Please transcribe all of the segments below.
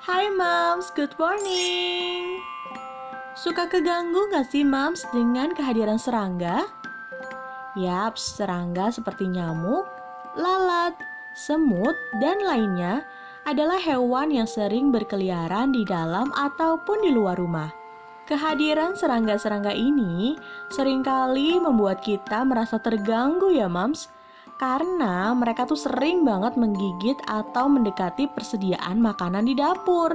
Hai Moms, good morning. Suka keganggu gak sih Moms dengan kehadiran serangga? Yaps, serangga seperti nyamuk, lalat, semut, dan lainnya adalah hewan yang sering berkeliaran di dalam ataupun di luar rumah. Kehadiran serangga-serangga ini seringkali membuat kita merasa terganggu ya Moms, karena mereka tuh sering banget menggigit atau mendekati persediaan makanan di dapur.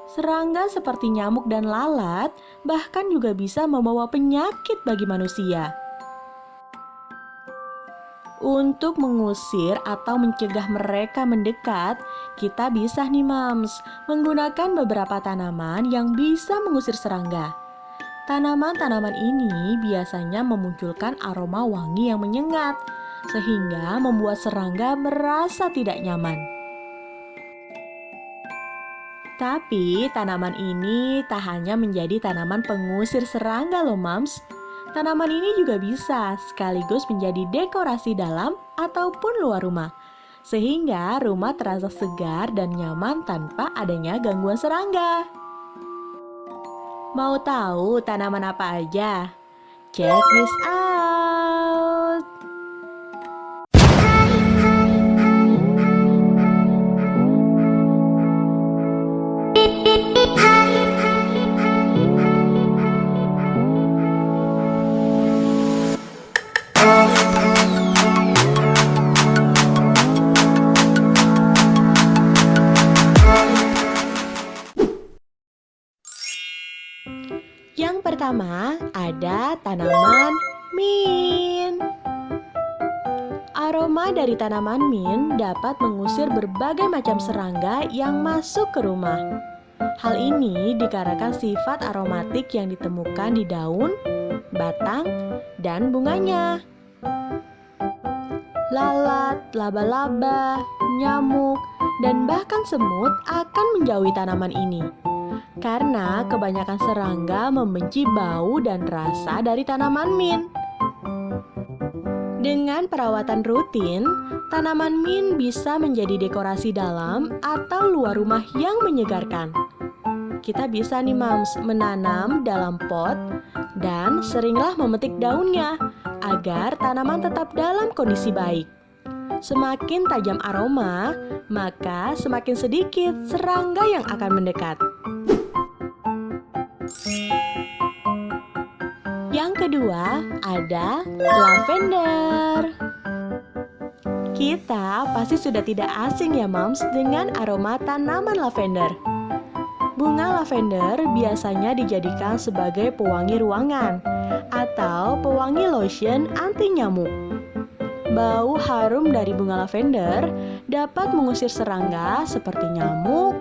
Serangga seperti nyamuk dan lalat bahkan juga bisa membawa penyakit bagi manusia. Untuk mengusir atau mencegah mereka mendekat, kita bisa nih Mams, menggunakan beberapa tanaman yang bisa mengusir serangga. Tanaman-tanaman ini biasanya memunculkan aroma wangi yang menyengat, sehingga membuat serangga merasa tidak nyaman. Tapi tanaman ini tak hanya menjadi tanaman pengusir serangga loh Mams. Tanaman ini juga bisa sekaligus menjadi dekorasi dalam ataupun luar rumah. Sehingga rumah terasa segar dan nyaman tanpa adanya gangguan serangga. Mau tahu tanaman apa aja? Check this out! Yang pertama ada tanaman mint. Aroma dari tanaman mint dapat mengusir berbagai macam serangga yang masuk ke rumah. Hal ini dikarenakan sifat aromatik yang ditemukan di daun, batang, dan bunganya. Lalat, laba-laba, nyamuk, dan bahkan semut akan menjauhi tanaman ini. Karena kebanyakan serangga membenci bau dan rasa dari tanaman mint. Dengan perawatan rutin, tanaman mint bisa menjadi dekorasi dalam atau luar rumah yang menyegarkan. Kita bisa nih Mams menanam dalam pot dan seringlah memetik daunnya agar tanaman tetap dalam kondisi baik. Semakin tajam aroma, maka semakin sedikit serangga yang akan mendekat. Yang kedua ada lavender. Kita pasti sudah tidak asing ya Moms dengan aroma tanaman lavender. Bunga lavender biasanya dijadikan sebagai pewangi ruangan atau pewangi lotion anti nyamuk. Bau harum dari bunga lavender dapat mengusir serangga seperti nyamuk,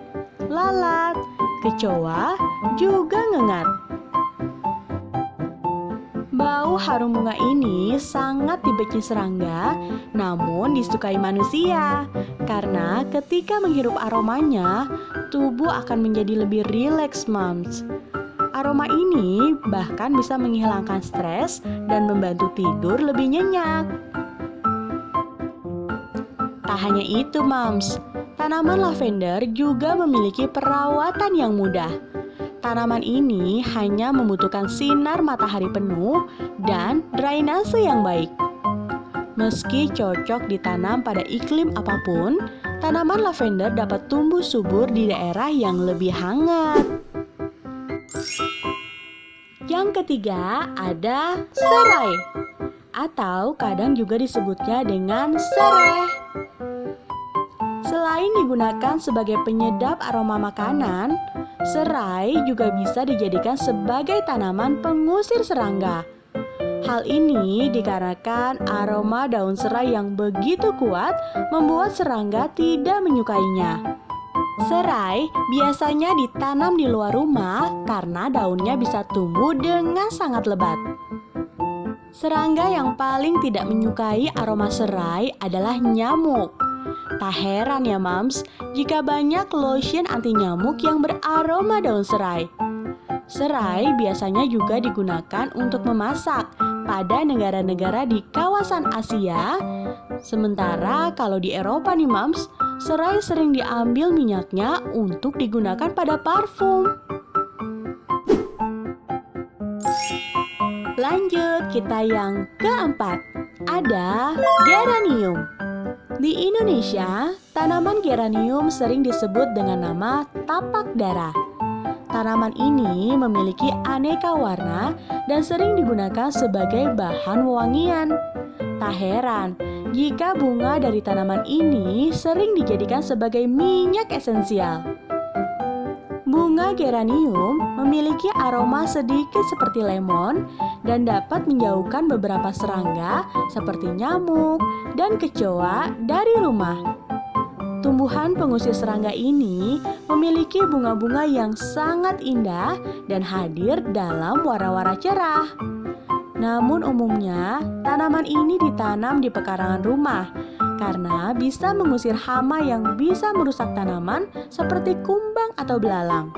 lalat, kecoa, juga ngengat. Bau harum bunga ini sangat dibenci serangga, namun disukai manusia. Karena ketika menghirup aromanya, tubuh akan menjadi lebih rileks, Moms. Aroma ini bahkan bisa menghilangkan stres dan membantu tidur lebih nyenyak. Tak hanya itu, Moms, tanaman lavender juga memiliki perawatan yang mudah. Tanaman ini hanya membutuhkan sinar matahari penuh dan drainase yang baik. Meski cocok ditanam pada iklim apapun, tanaman lavender dapat tumbuh subur di daerah yang lebih hangat. Yang ketiga ada serai, atau kadang juga disebutnya dengan sereh. Selain digunakan sebagai penyedap aroma makanan, serai juga bisa dijadikan sebagai tanaman pengusir serangga. Hal ini dikarenakan aroma daun serai yang begitu kuat membuat serangga tidak menyukainya. Serai biasanya ditanam di luar rumah karena daunnya bisa tumbuh dengan sangat lebat. Serangga yang paling tidak menyukai aroma serai adalah nyamuk. Tak heran ya Moms, jika banyak lotion anti nyamuk yang beraroma daun serai. Serai biasanya juga digunakan untuk memasak pada negara-negara di kawasan Asia. Sementara kalau di Eropa nih Moms, serai sering diambil minyaknya untuk digunakan pada parfum. Lanjut, kita yang keempat, ada geranium. Di Indonesia, tanaman geranium sering disebut dengan nama tapak dara. Tanaman ini memiliki aneka warna dan sering digunakan sebagai bahan wewangian. Tak heran jika bunga dari tanaman ini sering dijadikan sebagai minyak esensial. Bunga geranium memiliki aroma sedikit seperti lemon dan dapat menjauhkan beberapa serangga seperti nyamuk dan kecoa dari rumah. Tumbuhan pengusir serangga ini memiliki bunga-bunga yang sangat indah dan hadir dalam warna-warna cerah. Namun umumnya, tanaman ini ditanam di pekarangan rumah karena bisa mengusir hama yang bisa merusak tanaman seperti kumbang atau belalang.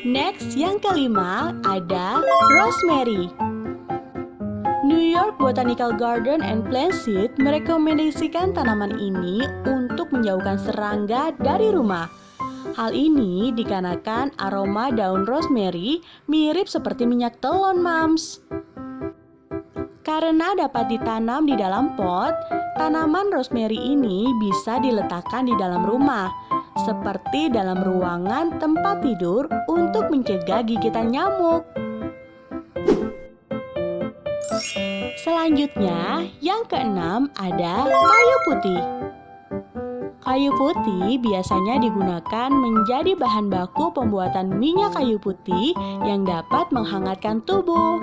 Next, yang kelima ada rosemary. New York Botanical Garden and Plant Seed merekomendasikan tanaman ini untuk menjauhkan serangga dari rumah. Hal ini dikarenakan aroma daun rosemary mirip seperti minyak telon, Mams. Karena dapat ditanam di dalam pot, tanaman rosemary ini bisa diletakkan di dalam rumah, seperti dalam ruangan tempat tidur untuk mencegah gigitan nyamuk. Selanjutnya, yang keenam ada kayu putih. Kayu putih biasanya digunakan menjadi bahan baku pembuatan minyak kayu putih yang dapat menghangatkan tubuh.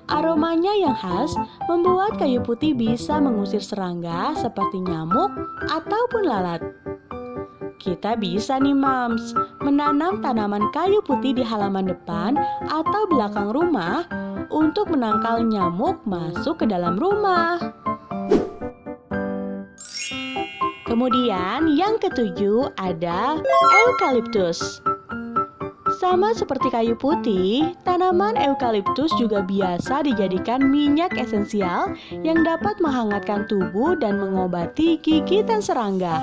Aromanya yang khas membuat kayu putih bisa mengusir serangga seperti nyamuk ataupun lalat. Kita bisa nih, Mams, menanam tanaman kayu putih di halaman depan atau belakang rumah untuk menangkal nyamuk masuk ke dalam rumah. Kemudian yang ketujuh ada eukaliptus. Sama seperti kayu putih, tanaman eukaliptus juga biasa dijadikan minyak esensial yang dapat menghangatkan tubuh dan mengobati gigitan serangga.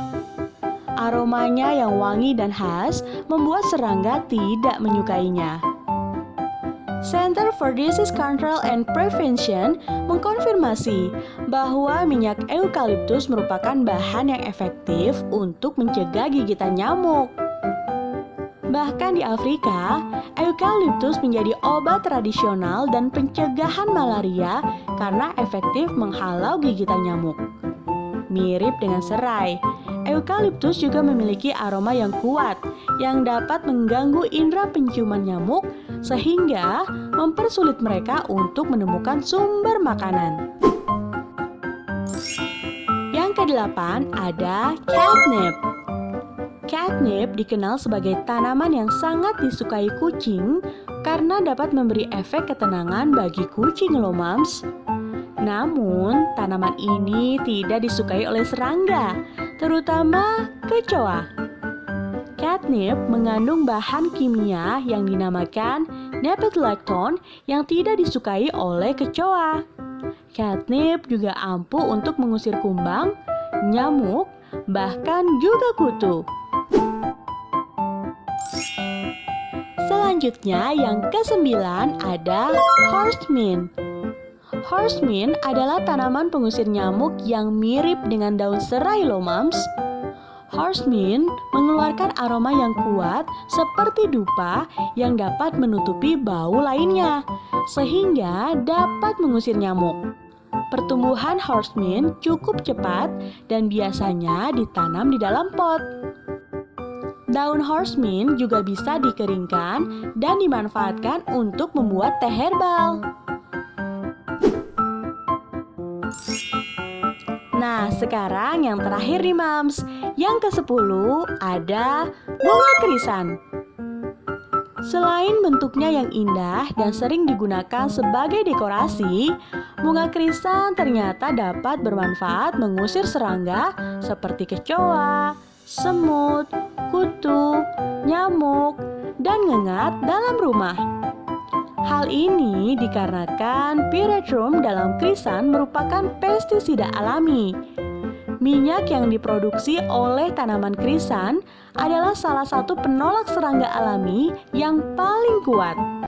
Aromanya yang wangi dan khas membuat serangga tidak menyukainya. Center for Disease Control and Prevention mengkonfirmasi bahwa minyak eukaliptus merupakan bahan yang efektif untuk mencegah gigitan nyamuk. Bahkan di Afrika, eukaliptus menjadi obat tradisional dan pencegahan malaria karena efektif menghalau gigitan nyamuk. Mirip dengan serai, eukaliptus juga memiliki aroma yang kuat yang dapat mengganggu indera penciuman nyamuk sehingga mempersulit mereka untuk menemukan sumber makanan. Yang kedelapan ada catnip. Catnip dikenal sebagai tanaman yang sangat disukai kucing karena dapat memberi efek ketenangan bagi kucing loh, Mams. Namun, tanaman ini tidak disukai oleh serangga, terutama kecoa. Catnip mengandung bahan kimia yang dinamakan nepetalactone yang tidak disukai oleh kecoa. Catnip juga ampuh untuk mengusir kumbang, nyamuk, bahkan juga kutu. Selanjutnya yang kesembilan ada horsemint. Horsemint adalah tanaman pengusir nyamuk yang mirip dengan daun serai loh, Mams. Horsemint mengeluarkan aroma yang kuat seperti dupa yang dapat menutupi bau lainnya, sehingga dapat mengusir nyamuk. Pertumbuhan horsemint cukup cepat dan biasanya ditanam di dalam pot. Daun horsemint juga bisa dikeringkan dan dimanfaatkan untuk membuat teh herbal. Nah, sekarang yang terakhir nih, Mams. Yang ke-10 ada bunga krisan. Selain bentuknya yang indah dan sering digunakan sebagai dekorasi, bunga krisan ternyata dapat bermanfaat mengusir serangga seperti kecoa, semut, kutu, nyamuk, dan ngengat dalam rumah. Hal ini dikarenakan pyrethrum dalam krisan merupakan pestisida alami. Minyak yang diproduksi oleh tanaman krisan adalah salah satu penolak serangga alami yang paling kuat.